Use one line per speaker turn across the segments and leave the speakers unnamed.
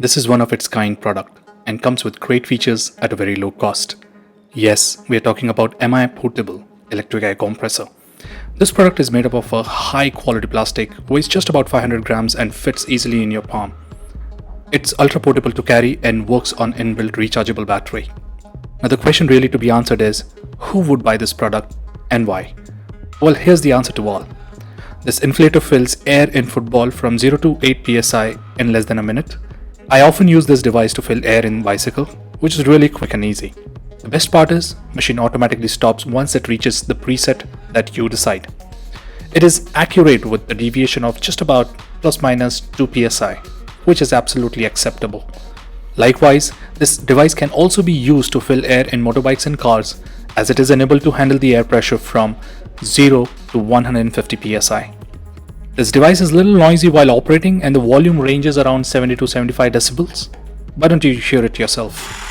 This is one of its kind product and comes with great features at a very low cost. Yes, we are talking about MI Portable Electric Air Compressor. This product is made up of a high quality plastic, weighs just about 500 grams and fits easily in your palm. It's ultra portable to carry and works on inbuilt rechargeable battery. Now the question really to be answered is, who would buy this product and why? Well, here's the answer to all. This inflator fills air in football from 0 to 8 psi in less than a minute. I often use this device to fill air in bicycle, which is really quick and easy. The best part is, machine automatically stops once it reaches the preset that you decide. It is accurate with the deviation of just about plus minus 2 psi, which is absolutely acceptable. Likewise, this device can also be used to fill air in motorbikes and cars, as it is enabled to handle the air pressure from 0 to 150 psi. This device is a little noisy while operating and the volume ranges around 70 to 75 decibels. Why don't you hear it yourself?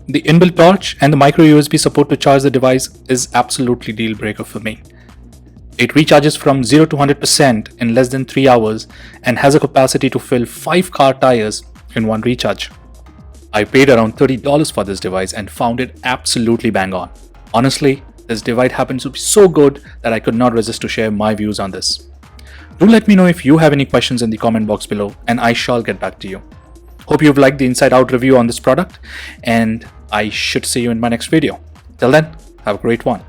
The inbuilt torch and the micro USB support to charge the device is absolutely deal breaker for me. It recharges from 0 to 100% in less than 3 hours and has a capacity to fill 5 car tires in one recharge. I paid around $30 for this device and found it absolutely bang on. Honestly, this device happens to be so good that I could not resist to share my views on this. Do let me know if you have any questions in the comment box below and I shall get back to you. Hope you've liked the inside out review on this product and I should see you in my next video. Till then, have a great one.